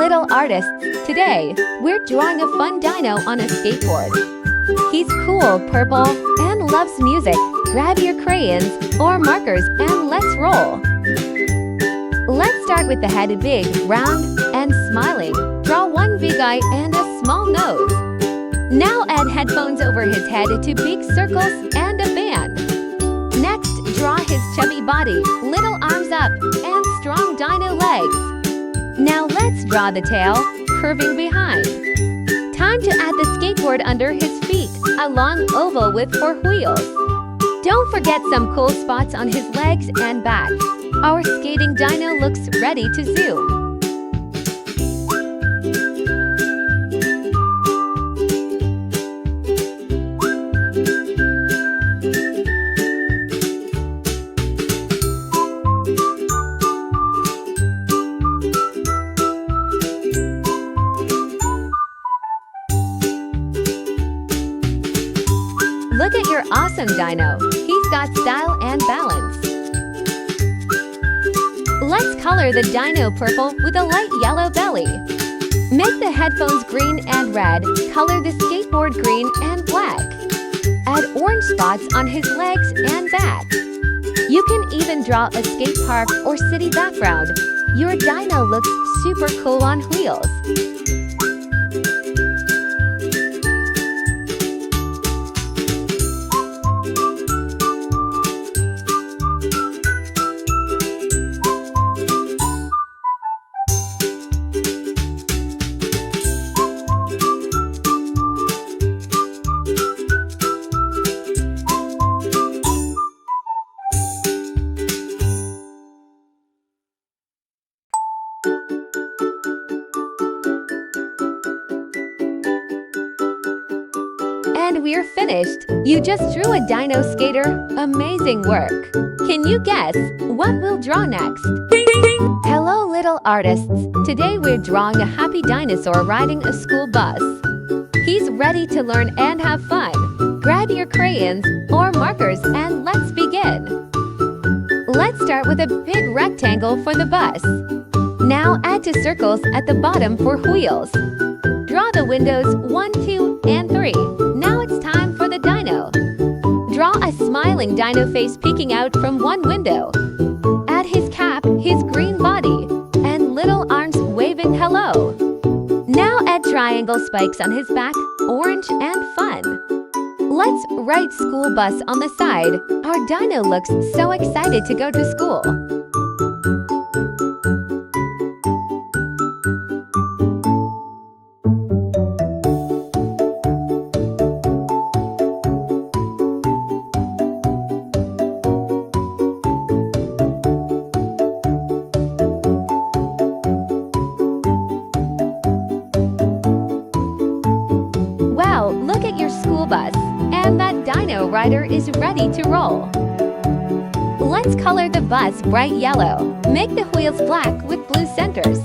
little artists. Today, we're drawing a fun dino on a skateboard. He's cool, purple, and loves music. Grab your crayons or markers and let's roll. Let's start with the head big, round, and smiling. Draw one big eye and a small nose. Now add headphones over his head to big circles and a band. Next, draw his chubby body, little arms up, and strong dino legs. Now let's draw the tail, curving behind. Time to add the skateboard under his feet, a long oval with 4 wheels. Don't forget some cool spots on his legs and back. Our skating dino looks ready to zoom. Look at your awesome dino. He's got style and balance. Let's color the dino purple with a light yellow belly. Make the headphones green and red. Color the skateboard green and black. Add orange spots on his legs and back. You can even draw a skate park or city background. Your dino looks super cool on wheels. And we're finished! You just drew a dino skater. Amazing work! Can you guess what we'll draw next? Hello little artists! Today we're drawing a happy dinosaur riding a school bus. He's ready to learn and have fun. Grab your crayons or markers and let's begin! Let's start with a big rectangle for the bus. Now add 2 circles at the bottom for wheels. Draw the windows 1, 2, and 3. Now it's time for the dino. Draw a smiling dino face peeking out from one window. Add his cap, his green body, and little arms waving hello. Now add triangle spikes on his back, orange and fun. Let's write school bus on the side. Our dino looks so excited to go to school. Wow, look at your school bus. And that dino rider is ready to roll. Let's color the bus bright yellow. Make the wheels black with blue centers.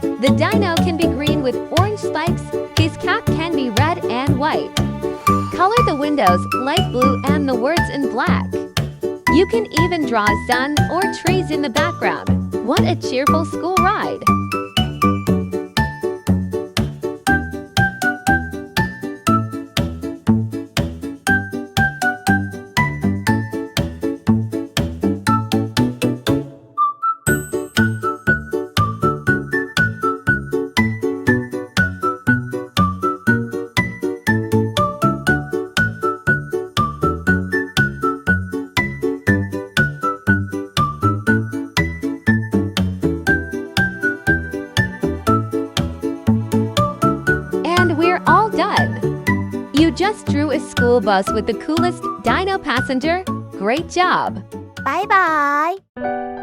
The dino can be green with orange spikes. His cap can be red and white. Color the windows light blue and the words in black. You can even draw a sun or trees in the background. What a cheerful school ride! We're all done! You just drew a school bus with the coolest dino passenger. Great job! Bye bye!